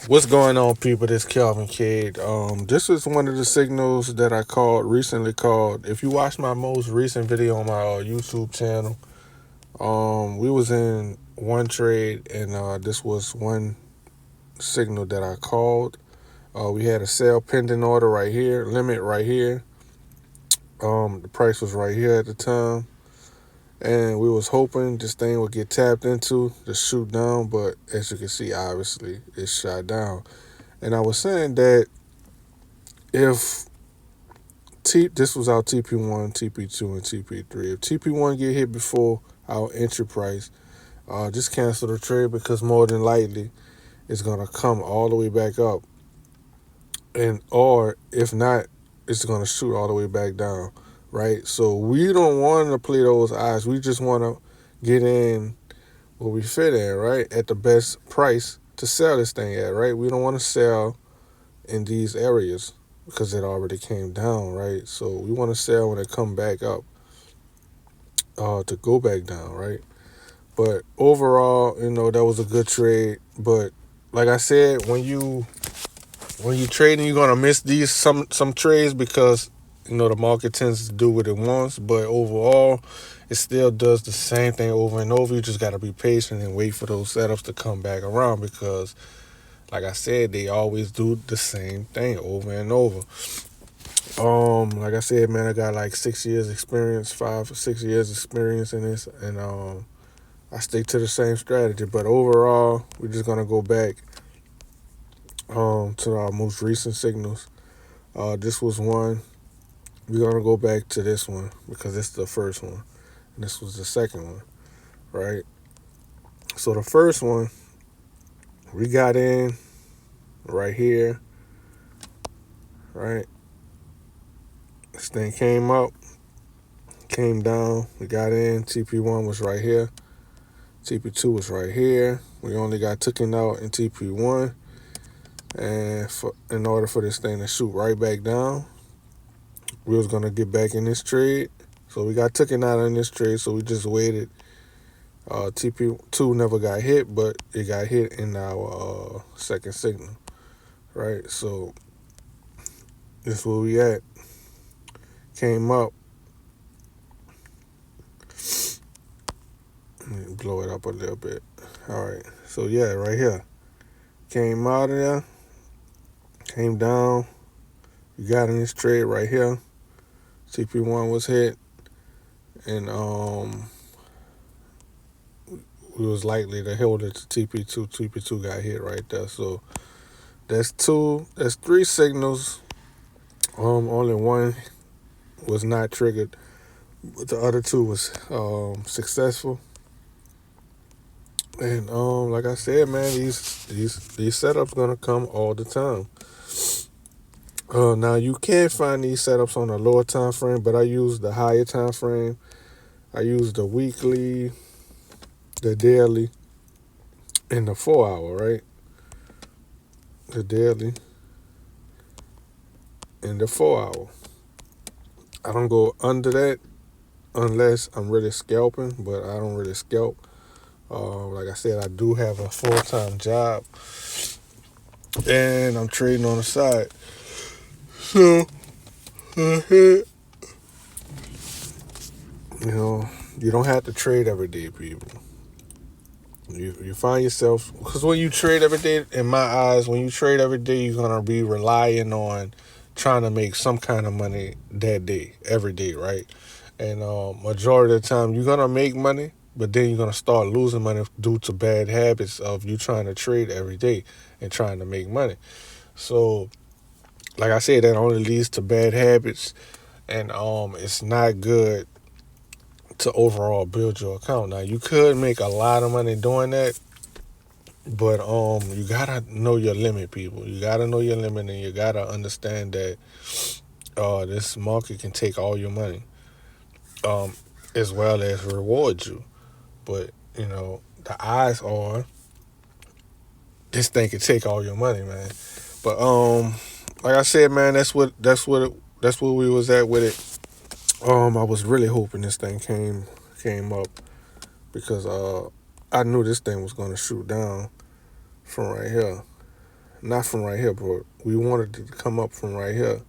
What's going on, people? This Calvin Cade. This is one of the signals that I recently called. If you watch my most recent video on my YouTube channel, we was in one trade, and this was one signal that I called. We had a sell pending order right here, limit right here. The price was right here at the time, and we was hoping this thing would get tapped into to shoot down, but as you can see, obviously it shot down. And I was saying that if this was our TP1, TP2, and TP3. If TP1 get hit before our entry price, just cancel the trade because more than likely it's gonna come all the way back up, and or if not, it's gonna shoot all the way back down, right? So we don't want to play those odds. We just want to get in where we fit in, right, at the best price to sell this thing at, right? We don't want to sell in these areas because it already came down, right? So we want to sell when it come back up, to go back down, right? But overall, that was a good trade. But like I said, when you trading, you're gonna miss these some trades because the market tends to do what it wants. But overall, it still does the same thing over and over. You just gotta be patient and wait for those setups to come back around because, like I said, they always do the same thing over and over. Like I said, man, I got like 6 years experience, 5 or 6 years experience in this, and I stick to the same strategy. But overall, we're just gonna go back to our most recent signals. This was one. We're gonna go back to this one because it's the first one, and this was the second one, right? So the first one, we got in right here, right? This thing came up, came down, we got in. TP1 was right here. TP2 was right here. We only got taken out in TP1, and in order for this thing to shoot right back down, we was gonna get back in this trade. So we got taken out in this trade, so we just waited. TP2 never got hit, but it got hit in our second signal, right? So this is where we at. Came up. Let me blow it up a little bit. All right. So yeah, right here. Came out of there. Came down. We got in this trade right here. TP1 was hit, and we was likely to hold it to TP2. TP2 got hit right there. So that's three signals. Only one was not triggered, but the other two was successful. And like I said, man, these setups gonna come all the time. Now you can find these setups on a lower time frame, but I use the higher time frame. I use the weekly, the daily, and the 4 hour, right? The daily and the 4 hour. I don't go under that unless I'm really scalping, but I don't really scalp. Like I said, I do have a full-time job, and I'm trading on the side. So, you you don't have to trade every day, people. You find yourself, because when you trade every day, in my eyes, when you trade every day, you're gonna be relying on trying to make some kind of money that day, every day, right? And majority of the time, you're gonna make money, but then you're gonna start losing money due to bad habits of you trying to trade every day and trying to make money. So, like I said, that only leads to bad habits, and it's not good to overall build your account. Now, you could make a lot of money doing that, but you gotta know your limit, people. You gotta know your limit, and you gotta understand that this market can take all your money, as well as reward you. But the odds are this thing can take all your money, man. But like I said, man, that's where we was at with it. I was really hoping this thing came up because I knew this thing was gonna shoot down from right here. not from right here, but we wanted it to come up from right here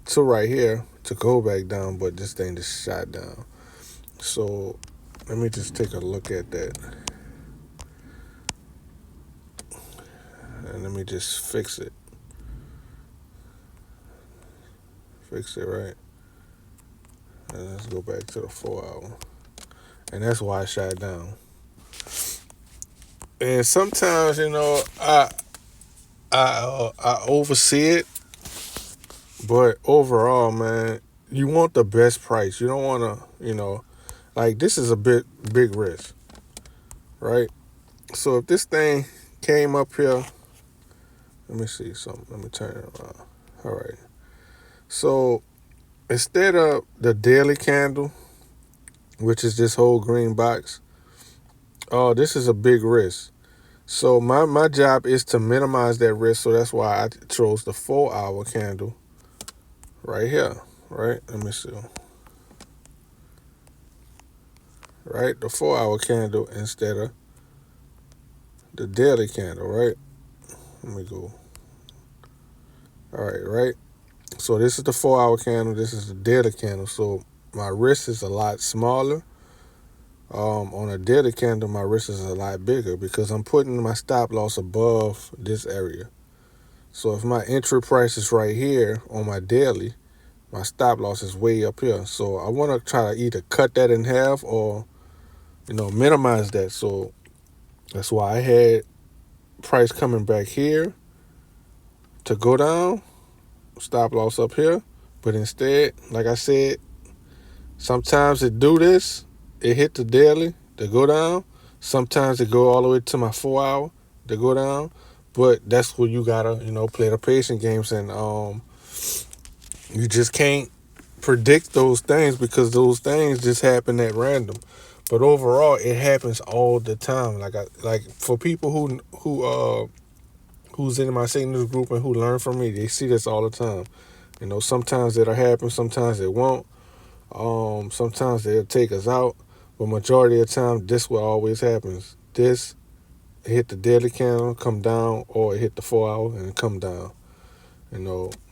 to right here to go back down, but this thing just shot down. So let me just take a look at that, and let me just fix it right, and let's go back to the 4 hour, and that's why I shot down. And sometimes, I oversee it, but overall, man, you want the best price. You don't want to, like, this is a big risk, right? So if this thing came up here, let me see something. Let me turn it around. All right. So instead of the daily candle, which is this whole green box, this is a big risk. So my job is to minimize that risk. So that's why I chose the 4 hour candle right here. Right? Let me see. Right? The 4 hour candle instead of the daily candle, right? Let me go. All right, right? So this is the 4 hour candle. This is the daily candle. So my risk is a lot smaller. On a daily candle, my risk is a lot bigger because I'm putting my stop loss above this area. So if my entry price is right here on my daily, my stop loss is way up here. So I want to try to either cut that in half or, minimize that. So that's why I had price coming back here to go down, stop loss up here. But instead, like I said, sometimes it do this, it hit the daily to go down. Sometimes it go all the way to my 4 hour to go down. But that's where you gotta, play the patient games, and you just can't predict those things because those things just happen at random. But overall, it happens all the time. Like for people who's in my signals group and who learn from me, they see this all the time. Sometimes it'll happen, sometimes it won't. Sometimes they'll take us out, but majority of the time, this what always happens. This hit the daily candle, come down, or it hit the 4 hour and come down.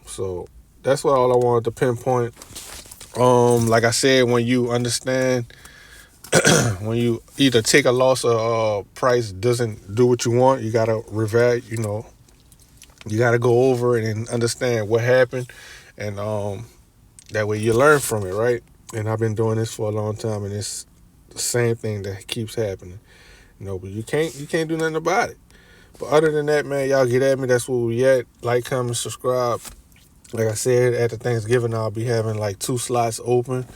So that's what all I wanted to pinpoint. Like I said, when you understand, when you either take a loss or price doesn't do what you want, you gotta revert. You gotta go over it and understand what happened, and that way you learn from it, right? And I've been doing this for a long time, and it's the same thing that keeps happening. But you can't do nothing about it. But other than that, man, y'all get at me. That's where we at. Like, comment, subscribe. Like I said, at the Thanksgiving, I'll be having like 2 slots open.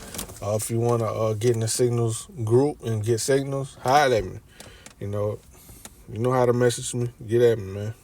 If you want to get in the signals group and get signals, holler at me. You know how to message me. Get at me, man.